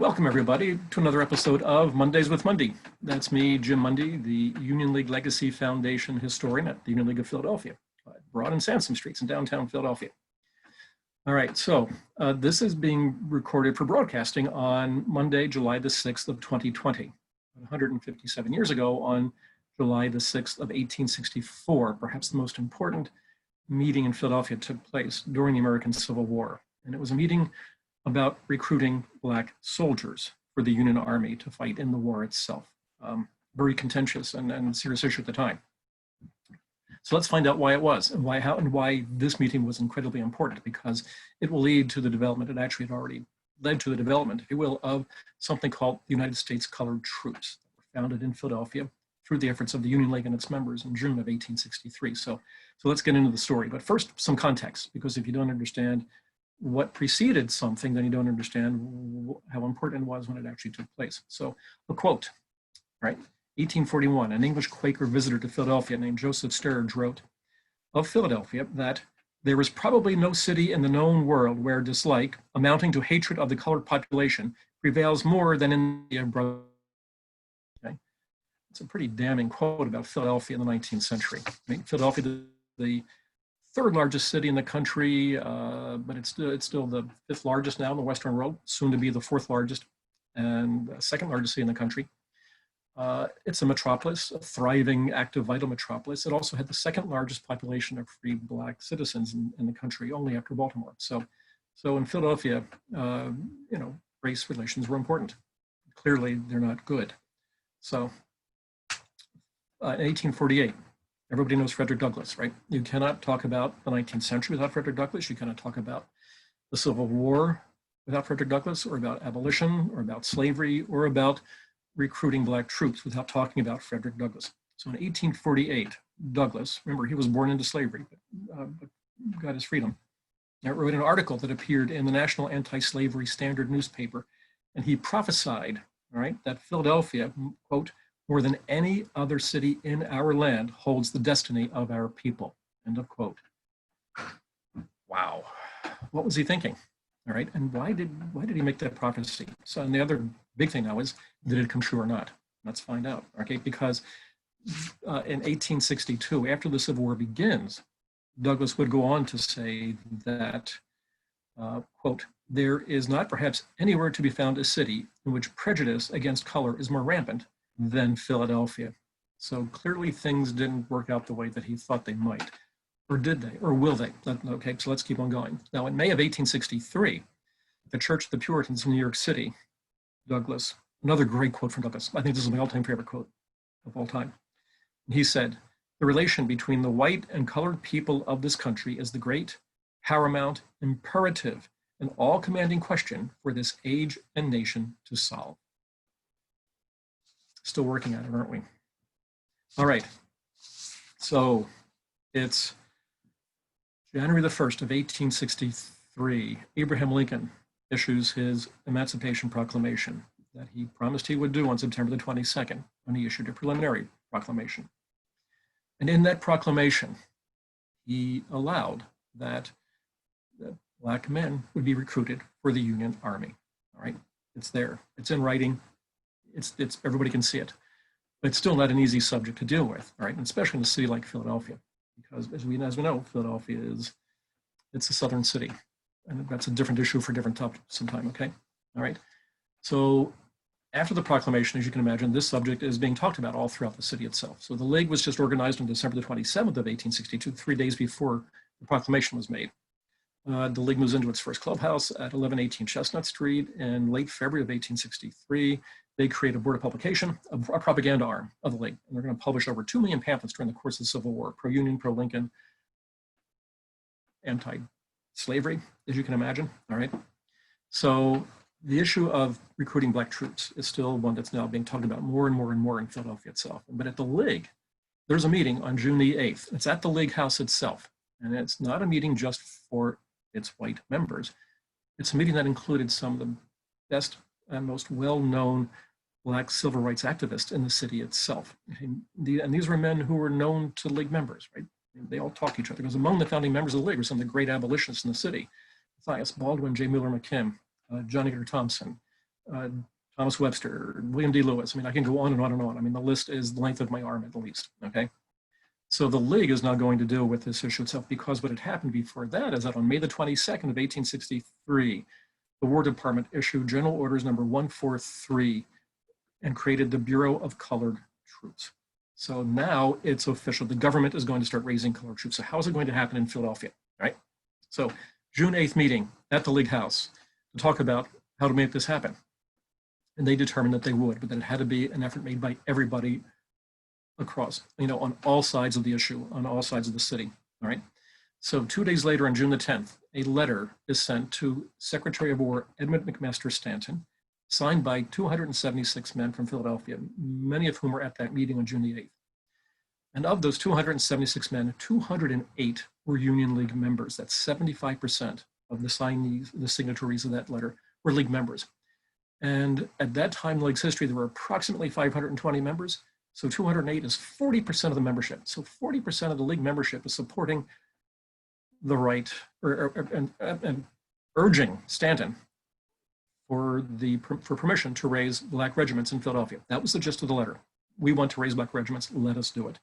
Welcome everybody to another episode of Mondays with Mundy. That's me, Jim Mundy, the Union League Legacy Foundation historian at the Union League of Philadelphia, Broad and Sansom Streets in downtown Philadelphia. All right, so this is being recorded for broadcasting on Monday, July the 6th of 2020. 157 years ago on July the 6th of 1864, perhaps the most important meeting in Philadelphia took place during the American Civil War. And it was a meeting about recruiting Black soldiers for the Union Army to fight in the war itself. Very contentious and serious issue at the time. So let's find out why it was and why this meeting was incredibly important, because it will lead to the development, it actually had already led to the development, if you will, of something called the United States Colored Troops that were founded in Philadelphia through the efforts of the Union League and its members in June of 1863. So let's get into the story. But first, some context, because if you don't understand what preceded something, then you don't understand how important it was when it actually took place. So a quote, right? 1841, an English Quaker visitor to Philadelphia named Joseph Sturge wrote of Philadelphia that there is probably no city in the known world where dislike, amounting to hatred of the colored population, prevails more than in the brother. Okay? It's a pretty damning quote about Philadelphia in the 19th century. I mean, Philadelphia, the third largest city in the country, but it's still the fifth largest now in the Western world, soon to be the fourth largest and second largest city in the country. It's a metropolis, a thriving, active, vital metropolis. It also had the second largest population of free Black citizens in the country, only after Baltimore. So in Philadelphia, race relations were important. Clearly, they're not good. So in 1848, everybody knows Frederick Douglass, right? You cannot talk about the 19th century without Frederick Douglass. You cannot talk about the Civil War without Frederick Douglass, or about abolition, or about slavery, or about recruiting Black troops without talking about Frederick Douglass. So in 1848, Douglass, remember he was born into slavery, but got his freedom, wrote an article that appeared in the National Anti-Slavery Standard newspaper, and he prophesied, all right, that Philadelphia, quote, more than any other city in our land holds the destiny of our people, end of quote. Wow, what was he thinking? All right, and why did he make that prophecy? So, and the other big thing now is, did it come true or not? Let's find out, okay? Because in 1862, after the Civil War begins, Douglass would go on to say that, quote, there is not perhaps anywhere to be found a city in which prejudice against color is more rampant than Philadelphia. So clearly things didn't work out the way that he thought they might. Or did they? Or will they? Okay, so let's keep on going. Now, in May of 1863, the Church of the Puritans in New York City, Douglass, another great quote from Douglass. I think this is my all-time favorite quote of all time. He said, the relation between the white and colored people of this country is the great, paramount, imperative, and all-commanding question for this age and nation to solve. Still working at it, aren't we? All right, so it's January the 1st of 1863, Abraham Lincoln issues his Emancipation Proclamation that he promised he would do on September the 22nd when he issued a preliminary proclamation. And in that proclamation, he allowed that Black men would be recruited for the Union Army, all right? It's there, it's in writing, it's everybody can see it. But it's still not an easy subject to deal with, all right? And especially in a city like Philadelphia, because as we know, Philadelphia it's a southern city, and that's a different issue for a different topic sometime, okay? All right, so after the proclamation, as you can imagine, this subject is being talked about all throughout the city itself. So the League was just organized on December the 27th of 1862, 3 days before the proclamation was made. The League moves into its first clubhouse at 1118 Chestnut Street in late February of 1863. They create a board of publication, a propaganda arm of the League, and they're going to publish over 2 million pamphlets during the course of the Civil War, pro-Union, pro-Lincoln, anti-slavery, as you can imagine, all right? So the issue of recruiting Black troops is still one that's now being talked about more and more and more in Philadelphia itself. But at the League, there's a meeting on June the 8th. It's at the League House itself, and it's not a meeting just for its white members. It's a meeting that included some of the best and most well-known Black civil rights activists in the city itself. And these were men who were known to League members, right? They all talk to each other, because among the founding members of the League were some of the great abolitionists in the city. Matthias Baldwin, J. Miller McKim, John Edgar Thompson, Thomas Webster, William D. Lewis. I mean, I can go on and on and on. I mean, the list is the length of my arm at the least, okay? So the League is now going to deal with this issue itself, because what had happened before that is that on May the 22nd of 1863, the War Department issued General Orders number 143 and created the Bureau of Colored Troops. So now it's official. The government is going to start raising colored troops. So how is it going to happen in Philadelphia, right? So June 8th meeting at the League House to talk about how to make this happen. And they determined that they would, but that it had to be an effort made by everybody across, on all sides of the issue, on all sides of the city, all right? So 2 days later, on June the 10th, a letter is sent to Secretary of War Edmund McMaster Stanton, signed by 276 men from Philadelphia, many of whom were at that meeting on June the 8th. And of those 276 men, 208 were Union League members. That's 75% of the signees, the signatories of that letter, were League members. And at that time in the League's history, there were approximately 520 members. So 208 is 40% of the membership. So 40% of the League membership is supporting the right and urging Stanton for permission to raise Black regiments in Philadelphia. That was the gist of the letter. We want to raise Black regiments, let us do it.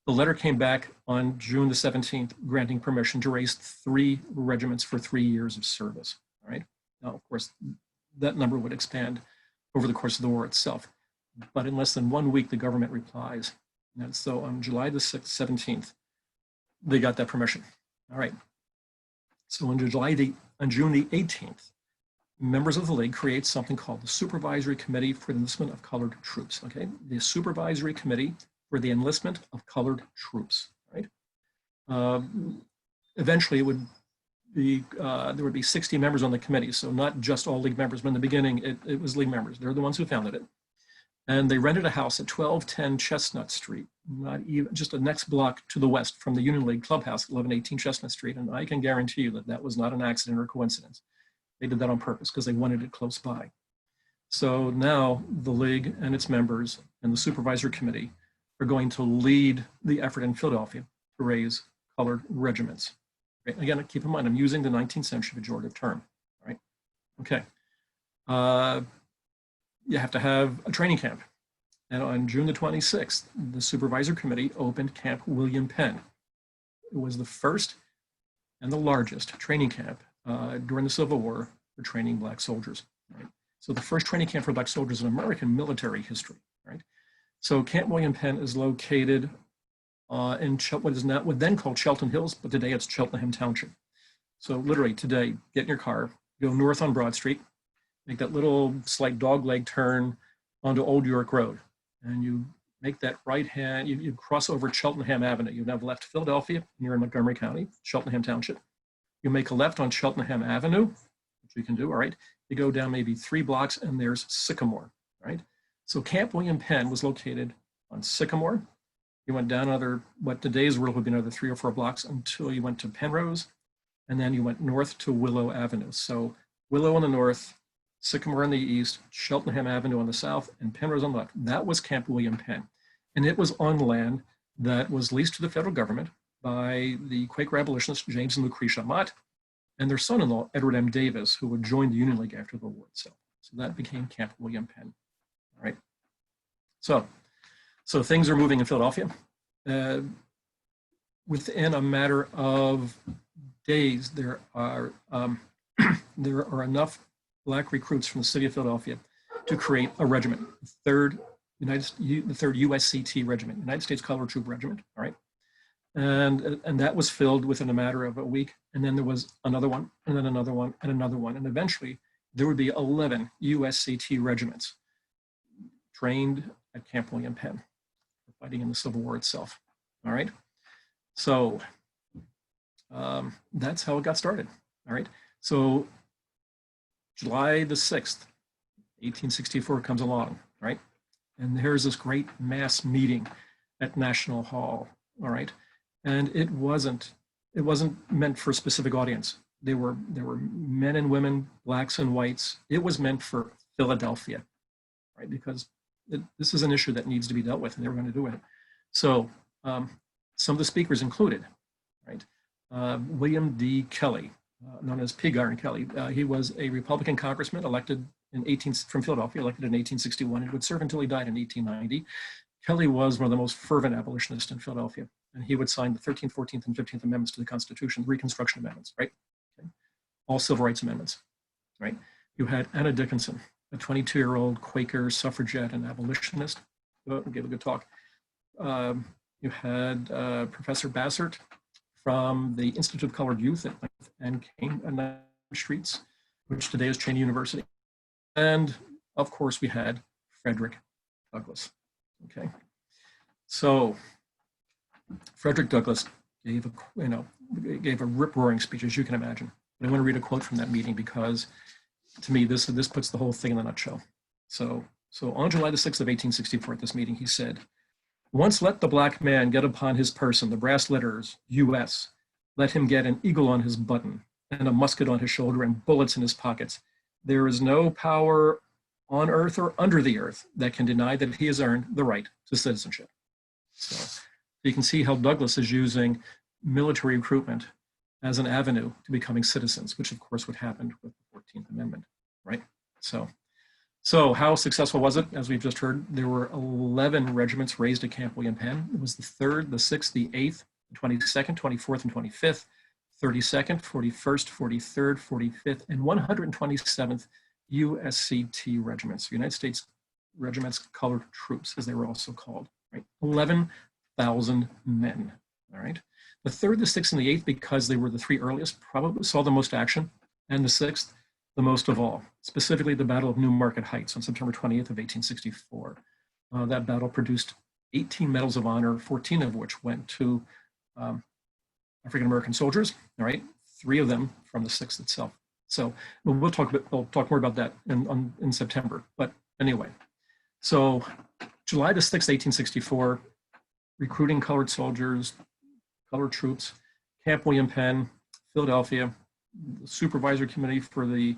The letter came back on June the 17th, granting permission to raise 3 regiments for 3 years of service, all right? Now, of course, that number would expand over the course of the war itself. But in less than 1 week, the government replies. And so on July the 6th, 17th, they got that permission. All right. So on June the 18th, members of the League create something called the Supervisory Committee for the Enlistment of Colored Troops, okay? The Supervisory Committee for the Enlistment of Colored Troops, right? Eventually, it would be, there would be 60 members on the committee, so not just all League members, but in the beginning, it was League members. They're the ones who founded it. And they rented a house at 1210 Chestnut Street, not even just the next block to the west from the Union League Clubhouse, 1118 Chestnut Street. And I can guarantee you that that was not an accident or coincidence. They did that on purpose because they wanted it close by. So now the League and its members and the Supervisory Committee are going to lead the effort in Philadelphia to raise colored regiments. Right? Again, keep in mind, I'm using the 19th century pejorative term, right? Okay. You have to have a training camp. And on June the 26th, the Supervisory Committee opened Camp William Penn. It was the first and the largest training camp during the Civil War for training Black soldiers. Right? So the first training camp for Black soldiers in American military history. Right? So Camp William Penn is located in what then called Shelton Hills, but today it's Cheltenham Township. So literally today, get in your car, go north on Broad Street, make that little slight dogleg turn onto Old York Road, and you make that right hand, you cross over Cheltenham Avenue. You have left Philadelphia, you're in Montgomery County, Cheltenham Township. You make a left on Cheltenham Avenue, which you can do, all right? You go down maybe 3 blocks and there's Sycamore, right? So Camp William Penn was located on Sycamore. You went down another, what today's world would be another 3 or 4 blocks until you went to Penrose, and then you went north to Willow Avenue. So Willow on the north, Sycamore on the east, Cheltenham Avenue on the south, and Penrose on the left. That was Camp William Penn. And it was on land that was leased to the federal government by the Quaker abolitionists, James and Lucretia Mott, and their son-in-law, Edward M. Davis, who would join the Union League after the war itself. So that became Camp William Penn, all right? So things are moving in Philadelphia. Within a matter of days, there are enough Black recruits from the city of Philadelphia to create a regiment, the third USCT regiment, United States Colored Troop Regiment, all right? And that was filled within a matter of a week. And then there was another one, and then another one, and another one. And eventually there would be 11 USCT regiments trained at Camp William Penn, fighting in the Civil War itself, all right? So that's how it got started, all right? So July the 6th, 1864 comes along, right? And there's this great mass meeting at National Hall, all right? And it wasn't meant for a specific audience. There were men and women, Blacks and whites. It was meant for Philadelphia, right? Because this is an issue that needs to be dealt with, and they were going to do it. So some of the speakers included, right? William D. Kelly, known as Pig Iron Kelly. He was a Republican congressman elected from Philadelphia, elected in 1861, and would serve until he died in 1890. Kelly was one of the most fervent abolitionists in Philadelphia, and he would sign the 13th, 14th, and 15th Amendments to the Constitution, Reconstruction Amendments, right? Okay. All civil rights amendments, right? You had Anna Dickinson, a 22-year-old Quaker suffragette and abolitionist, who gave a good talk. You had Professor Bassert from the Institute of Colored Youth at and Streets, which today is Cheney University. And of course, we had Frederick Douglass. Okay, so Frederick Douglass gave a rip-roaring speech, as you can imagine. But I want to read a quote from that meeting because, to me, this puts the whole thing in a nutshell. So on July the 6th of 1864, at this meeting, he said, "Once let the black man get upon his person the brass letters U.S. Let him get an eagle on his button and a musket on his shoulder and bullets in his pockets. There is no power on earth or under the earth that can deny that he has earned the right to citizenship." So you can see how Douglass is using military recruitment as an avenue to becoming citizens, which of course would happen with the 14th Amendment, right? So how successful was it? As we've just heard, there were 11 regiments raised at Camp William Penn. It was the 3rd, the 6th, the 8th, the 22nd, 24th, and 25th, 32nd, 41st, 43rd, 45th, and 127th USCT regiments, United States Regiments Colored Troops, as they were also called, right? 11,000 men, all right? The 3rd, the 6th, and the 8th, because they were the 3 earliest, probably saw the most action, and the 6th, the most of all, specifically the Battle of New Market Heights on September 20th of 1864. That battle produced 18 medals of honor, 14 of which went to African-American soldiers, all right? 3 of them from the 6th itself. So we'll talk more about that in September. But anyway, so July the 6th, 1864, recruiting colored soldiers, colored troops, Camp William Penn, Philadelphia, the Supervisory Committee for the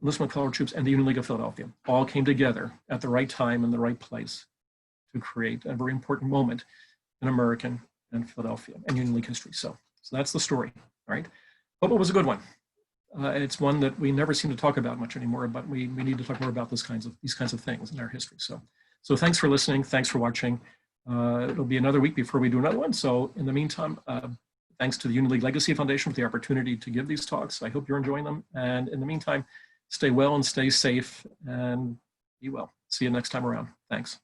Enlistment of Colored Troops, and the Union League of Philadelphia all came together at the right time and the right place to create a very important moment in American and Philadelphia and Union League history. So that's the story, all right? Hope it was a good one. It's one that we never seem to talk about much anymore, but we need to talk more about these kinds of things in our history. So thanks for listening. Thanks for watching. It'll be another week before we do another one. So in the meantime, thanks to the Union League Legacy Foundation for the opportunity to give these talks. I hope you're enjoying them. And in the meantime, stay well and stay safe and be well. See you next time around. Thanks.